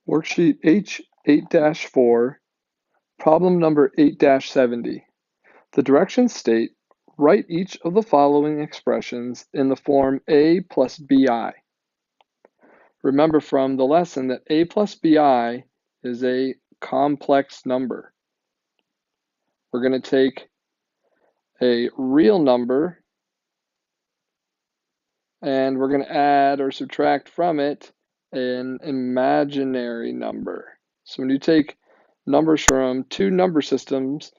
Worksheet H8-4, problem number 8-70. The directions state, write each of the following expressions in the form a plus bi. Remember from the lesson that a plus bi is a complex number. We're going to take a real number and we're going to add or subtract from it an imaginary number. So when you take numbers from two number systems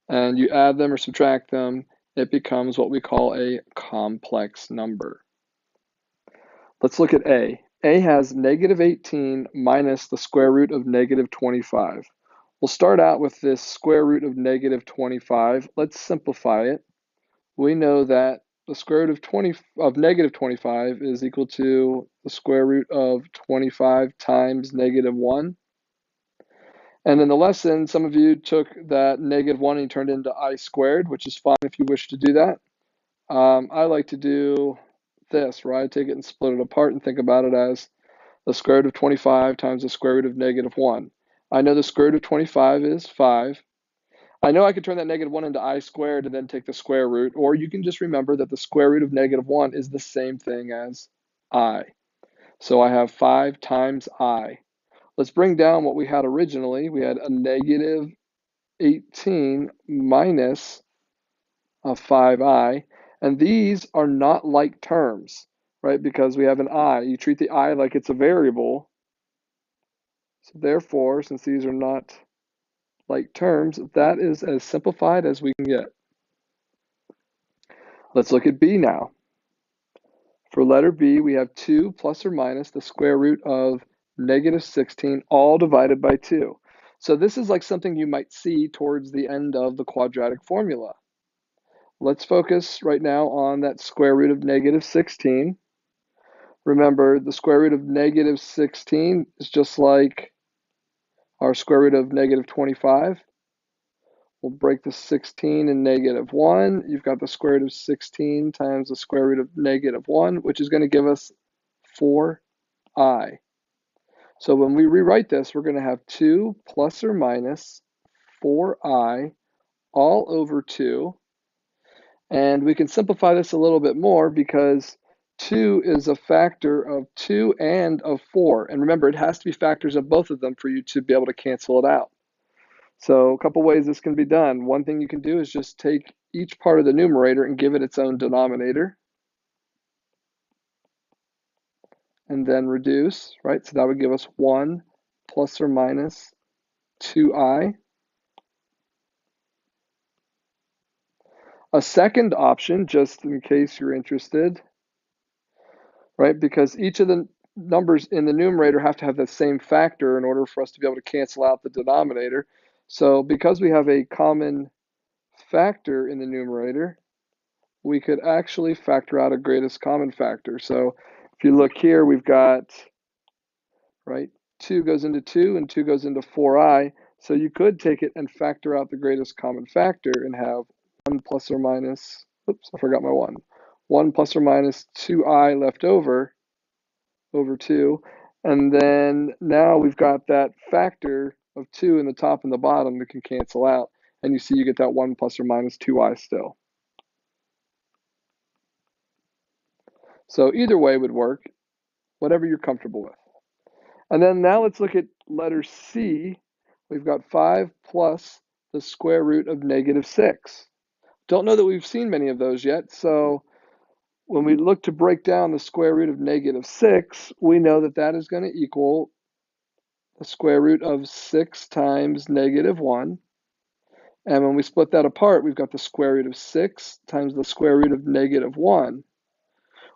and you add them or subtract them, it becomes what we call a complex number. Let's look at A. A has negative 18 minus the square root of negative 25. We'll start out with this square root of negative 25. Let's simplify it. We know that the square root of negative 25 is equal to the square root of 25 times negative 1. And in the lesson, some of you took that negative 1 and turned it into I squared, which is fine if you wish to do that. I like to do this, where I take it and split it apart and think about it as the square root of 25 times the square root of negative 1. I know the square root of 25 is 5. I know I could turn that negative 1 into I squared and then take the square root, or you can just remember that the square root of negative 1 is the same thing as I. So I have 5 times I. Let's bring down what we had originally. We had a negative 18 minus a 5i, and these are not like terms, right? Because we have an I. You treat the I like it's a variable. So therefore, since these are not like terms, that is as simplified as we can get. Let's look at B now. For letter B, we have 2 plus or minus the square root of negative 16, all divided by 2. So this is like something you might see towards the end of the quadratic formula. Let's focus right now on that square root of negative 16. Remember, the square root of negative 16 is just like our square root of negative 25. We'll break the 16 and negative 1. You've got the square root of 16 times the square root of negative 1, which is going to give us 4i. So when we rewrite this, we're going to have 2 plus or minus 4i all over 2. And we can simplify this a little bit more because 2 is a factor of 2 and of 4. And remember, it has to be factors of both of them for you to be able to cancel it out. So a couple ways this can be done. One thing you can do is just take each part of the numerator and give it its own denominator. And then reduce, right? So that would give us 1 plus or minus 2i. A second option, just in case you're interested, right? Because each of the numbers in the numerator have to have the same factor in order for us to be able to cancel out the denominator. So because we have a common factor in the numerator, we could actually factor out a greatest common factor. So if you look here, we've got, right, 2 goes into 2 and 2 goes into 4i. So you could take it and factor out the greatest common factor and have 1 plus or minus, oops, I forgot my 1. 1 plus or minus 2i left over 2. And then now we've got that factor of 2 in the top and the bottom that can cancel out. And you see you get that 1 plus or minus 2i still. So either way would work, whatever you're comfortable with. And then now let's look at letter C. We've got 5 plus the square root of negative 6. Don't know that we've seen many of those yet, so when we look to break down the square root of negative 6, we know that that is going to equal the square root of 6 times negative 1. And when we split that apart, we've got the square root of 6 times the square root of negative 1.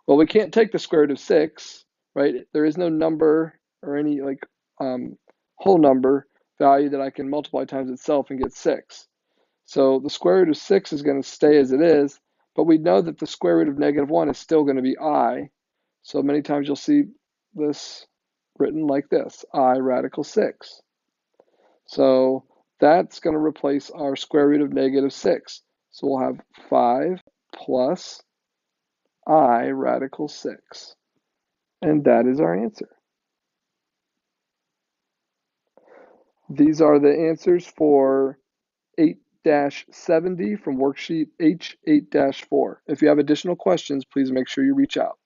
Well, we can't take the square root of 6, right? There is no number or any whole number value that I can multiply times itself and get 6. So the square root of 6 is going to stay as it is, but we know that the square root of negative 1 is still going to be I. So many times you'll see this written like this, I radical 6. So that's going to replace our square root of negative 6. So we'll have 5 plus I radical 6. And that is our answer. These are the answers for 8-70 from worksheet H8-4. If you have additional questions, please make sure you reach out.